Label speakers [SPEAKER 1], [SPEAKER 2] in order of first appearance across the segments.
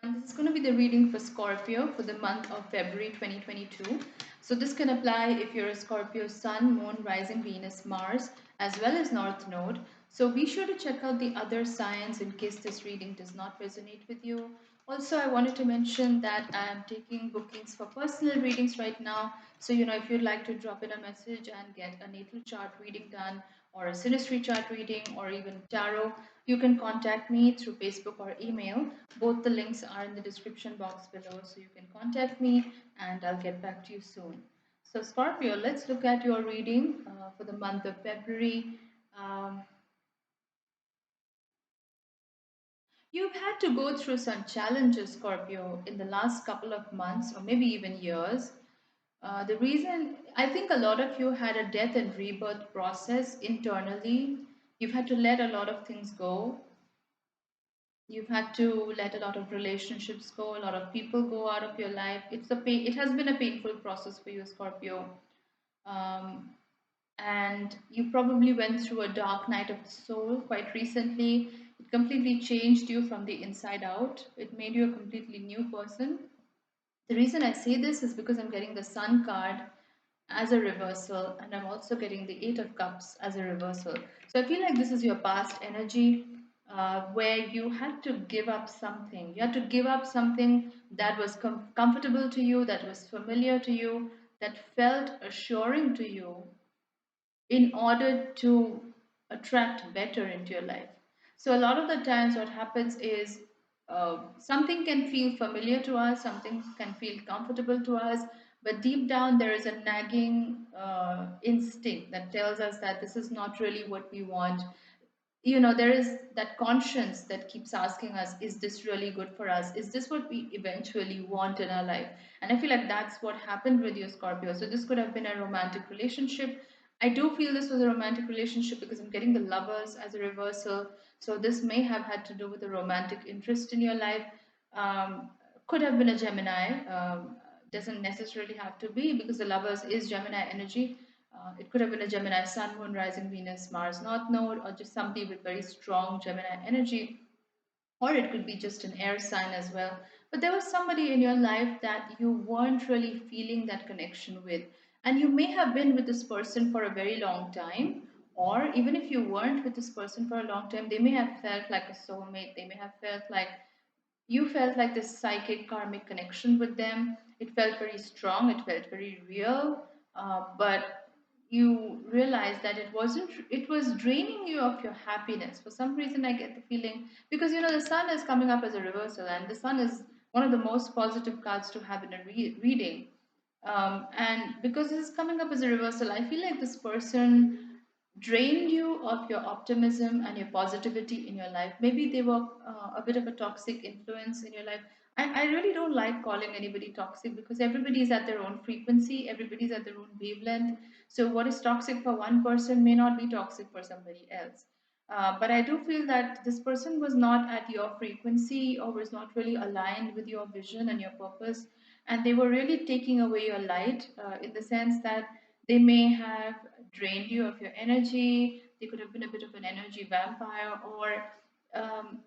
[SPEAKER 1] This is going to be the reading for Scorpio for the month of February 2022. So, this can apply if you're a Scorpio Sun, Moon, Rising, Venus, Mars, as well as North Node. So, be sure to check out the other signs in case this reading does not resonate with you. Also, I wanted to mention that I am taking bookings for personal readings right now. So, if you'd like to drop in a message and get a natal chart reading done, or a synastry chart reading, or even tarot, you can contact me through Facebook or email. Both the links are in the description box below, so you can contact me and I'll get back to you soon. So, Scorpio, let's look at your reading for the month of February. Um, you've had to go through some challenges, Scorpio, in the last couple of months or maybe even years. The reason I think a lot of you had a death and rebirth process internally. You've had to let a lot of things go. You've had to let a lot of relationships go, a lot of people go out of your life. It has been a painful process for you, Scorpio. Um, and you probably went through a dark night of the soul quite recently. It completely changed you from the inside out. It made you a completely new person. The reason I say this is because I'm getting the Sun card as a reversal, and I'm also getting the Eight of Cups as a reversal. So I feel like this is your past energy where you had to give up something. You had to give up something that was comfortable to you, that was familiar to you, that felt assuring to you in order to attract better into your life. So, a lot of the times, what happens is something can feel familiar to us, something can feel comfortable to us, but deep down, there is a nagging instinct that tells us that this is not really what we want. There is that conscience that keeps asking us, is this really good for us? Is this what we eventually want in our life? And I feel like that's what happened with your Scorpio. So this could have been a romantic relationship. I do feel this was a romantic relationship because I'm getting the lovers as a reversal. So this may have had to do with a romantic interest in your life. um, could have been a Gemini. Doesn't necessarily have to be, because the lovers is Gemini energy. It could have been a Gemini Sun, Moon, Rising, Venus, Mars, North Node, or just somebody with very strong Gemini energy, or it could be just an air sign as well. But there was somebody in your life that you weren't really feeling that connection with, and you may have been with this person for a very long time. Or even if you weren't with this person for a long time, they may have felt like a soulmate. They may have felt like you felt like this psychic karmic connection with them. It felt very strong, it felt very real, but you realized that it was draining you of your happiness. For some reason, I get the feeling, because the sun is coming up as a reversal, and the sun is one of the most positive cards to have in a reading. And because this is coming up as a reversal, I feel like this person drained you of your optimism and your positivity in your life. Maybe they were a bit of a toxic influence in your life. I really don't like calling anybody toxic, because everybody is at their own frequency, everybody's at their own wavelength. So, what is toxic for one person may not be toxic for somebody else. But I do feel that this person was not at your frequency, or was not really aligned with your vision and your purpose. And they were really taking away your light, in the sense that they may have drained you of your energy. They could have been a bit of an energy vampire, or um,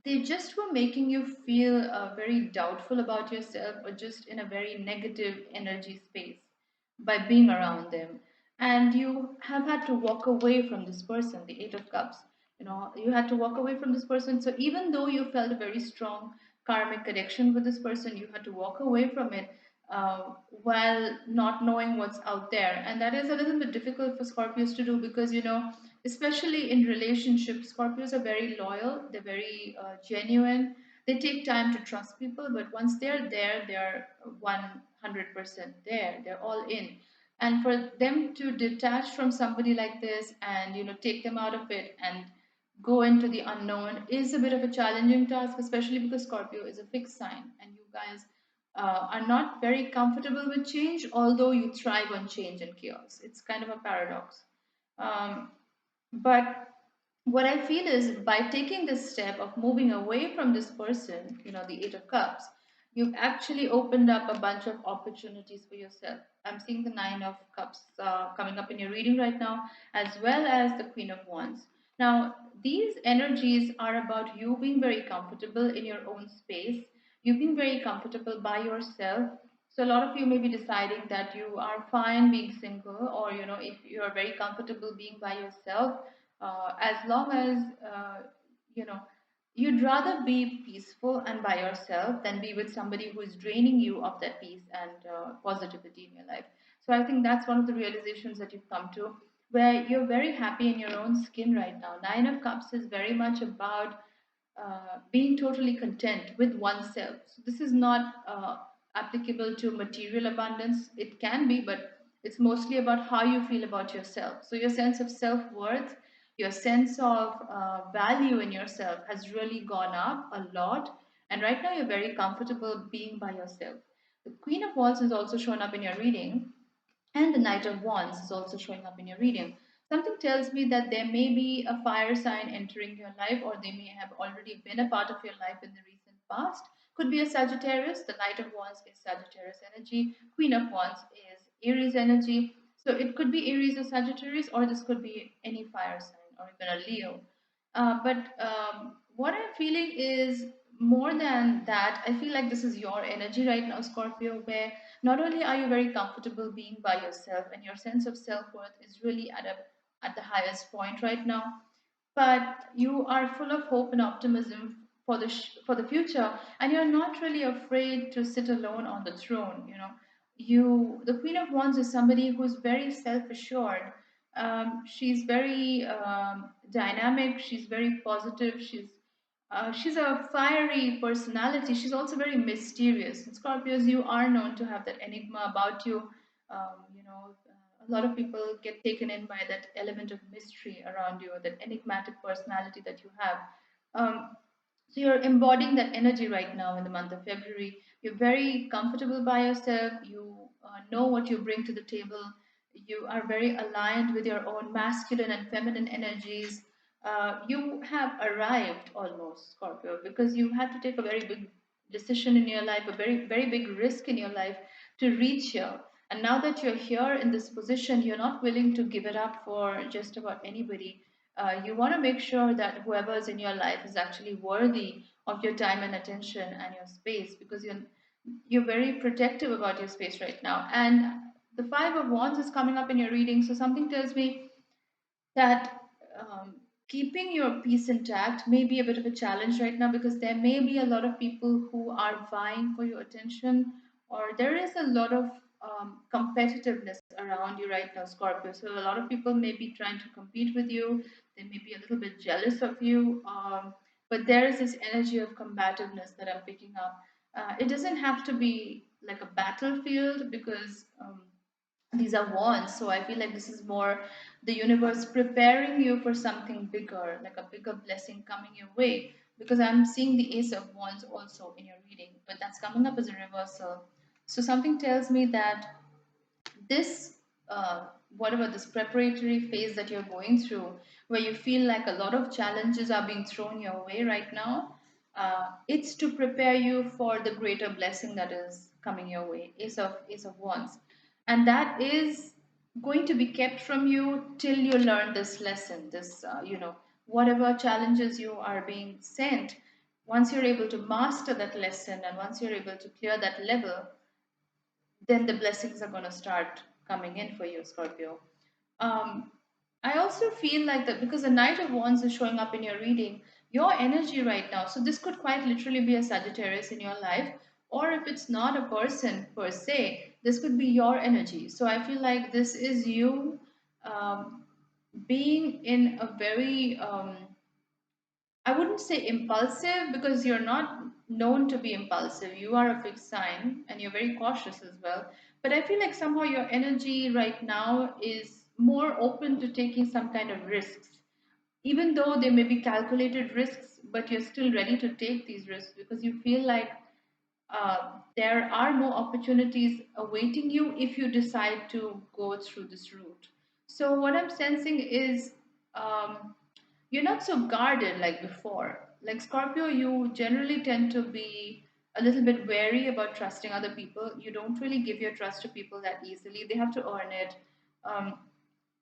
[SPEAKER 1] they just were making you feel very doubtful about yourself, or just in a very negative energy space by being around them. And you have had to walk away from this person, the Eight of Cups. You had to walk away from this person. So even though you felt a very strong karmic connection with this person, you had to walk away from it, while not knowing what's out there. And that is a little bit difficult for Scorpios to do, because, especially in relationships, Scorpios are very loyal, they're very genuine. They take time to trust people, but once they're there, they're 100% there, they're all in. And for them to detach from somebody like this and take them out of it and go into the unknown is a bit of a challenging task, especially because Scorpio is a fixed sign, and you guys are not very comfortable with change, although you thrive on change and chaos. It's kind of a paradox. Um, but what I feel is, by taking this step of moving away from this person, the Eight of Cups, you've actually opened up a bunch of opportunities for yourself. I'm seeing the Nine of Cups coming up in your reading right now, as well as the Queen of Wands. Now, these energies are about you being very comfortable in your own space, you being very comfortable by yourself. So a lot of you may be deciding that you are fine being single, or if you are very comfortable being by yourself, as long as you know you'd rather be peaceful and by yourself than be with somebody who is draining you of that peace and positivity in your life. So I think that's one of the realizations that you've come to, where you're very happy in your own skin right now. Nine of Cups is very much about being totally content with oneself. So this is not applicable to material abundance. It can be, but it's mostly about how you feel about yourself. So your sense of self worth, your sense of value in yourself has really gone up a lot. And right now, you're very comfortable being by yourself. The Queen of Wands is also shown up in your reading, and the Knight of Wands is also showing up in your reading. Something tells me that there may be a fire sign entering your life, or they may have already been a part of your life in the recent past. Could be a Sagittarius. The Knight of Wands is Sagittarius energy, Queen of Wands is Aries energy. So it could be Aries or Sagittarius, or this could be any fire sign, or even a Leo. But what I'm feeling is more than that, I feel like this is your energy right now, Scorpio, where not only are you very comfortable being by yourself and your sense of self-worth is really at the highest point right now, but you are full of hope and optimism for for the future, and you're not really afraid to sit alone on the throne. The Queen of Wands is somebody who's very self-assured. She's very dynamic, she's very positive, she's a fiery personality. She's also very mysterious. And Scorpios, you are known to have that enigma about you. A lot of people get taken in by that element of mystery around you, that enigmatic personality that you have. So you're embodying that energy right now in the month of February. You're very comfortable by yourself. You know what you bring to the table. You are very aligned with your own masculine and feminine energies. You have arrived almost, Scorpio, because you had to take a very big decision in your life, a very, very big risk in your life to reach here. And now that you're here in this position, you're not willing to give it up for just about anybody. You want to make sure that whoever is in your life is actually worthy of your time and attention and your space, because you're very protective about your space right now. And the Five of Wands is coming up in your reading, so something tells me that keeping your peace intact may be a bit of a challenge right now, because there may be a lot of people who are vying for your attention, or there is a lot of competitiveness around you right now, Scorpio. So a lot of people may be trying to compete with you, they may be a little bit jealous of you, but there is this energy of combativeness that I'm picking up. It doesn't have to be like a battlefield, because these are wants. So I feel like this is more the universe preparing you for something bigger, like a bigger blessing coming your way. Because I'm seeing the Ace of Wands also in your reading, but that's coming up as a reversal. So something tells me that this whatever this preparatory phase that you're going through, where you feel like a lot of challenges are being thrown your way right now, it's to prepare you for the greater blessing that is coming your way. Ace of Wands, and that is going to be kept from you till you learn this lesson, this whatever challenges you are being sent. Once you're able to master that lesson, and once you're able to clear that level, then the blessings are going to start coming in for you, Scorpio. Um, I also feel like that because the Knight of Wands is showing up in your reading, your energy right now. So this could quite literally be a Sagittarius in your life, or if it's not a person per se, this could be your energy. So I feel like this is you um, being in a very I wouldn't say impulsive, because you're not known to be impulsive. You are a fixed sign and you're very cautious as well. But I feel like somehow your energy right now is more open to taking some kind of risks. Even though they may be calculated risks, but you're still ready to take these risks because you feel like there are more opportunities awaiting you if you decide to go through this route. So, what I'm sensing is you're not so guarded like before. Like Scorpio, you generally tend to be a little bit wary about trusting other people. You don't really give your trust to people that easily, they have to earn it. Um,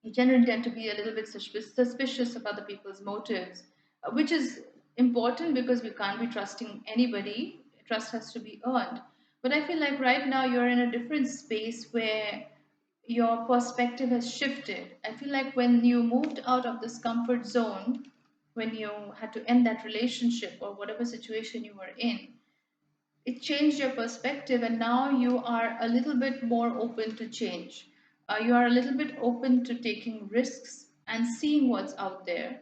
[SPEAKER 1] you generally tend to be a little bit suspicious of other people's motives. which is important because we can't be trusting anybody. Trust has to be earned. But I feel like right now you're in a different space where your perspective has shifted. I feel like when you moved out of this comfort zone, when you had to end that relationship or whatever situation you were in, it changed your perspective, and now you are a little bit more open to change. You are a little bit open to taking risks and seeing what's out there.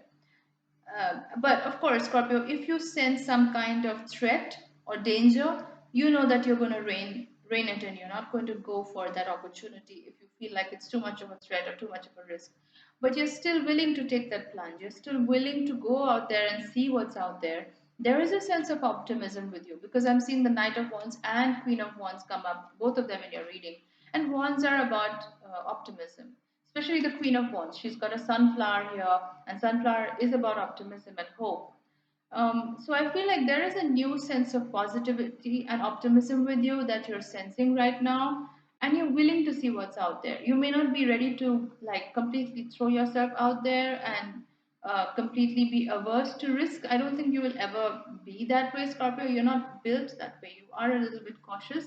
[SPEAKER 1] But of course, Scorpio, if you sense some kind of threat or danger, you know that you're going to rein it in. You're not going to go for that opportunity if you feel like it's too much of a threat or too much of a risk. But you're still willing to take that plunge. You're still willing to go out there and see what's out there. There is a sense of optimism with you because I'm seeing the Knight of Wands and Queen of Wands come up, both of them in your reading. And Wands are about optimism, especially the Queen of Wands. She's got a sunflower here, and sunflower is about optimism and hope. So I feel like there is a new sense of positivity and optimism with you that you're sensing right now, and you're willing to see what's out there. You may not be ready to like completely throw yourself out there and completely be averse to risk. I don't think you will ever be that way, Scorpio. You're not built that way. You are a little bit cautious,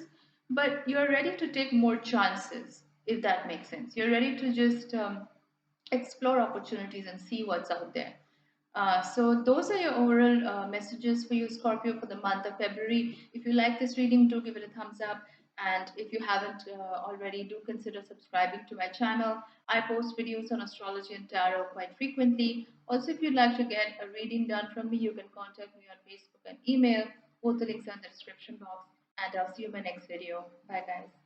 [SPEAKER 1] but you're ready to take more chances, if that makes sense. You're ready to just explore opportunities and see what's out there. So those are your overall messages for you, Scorpio, for the month of February. If you like this reading, do give it a thumbs up. And if you haven't already, do consider subscribing to my channel. I post videos on astrology and tarot quite frequently. Also, if you'd like to get a reading done from me, you can contact me on Facebook and email. Both the links are in the description box. And I'll see you in my next video. Bye, guys.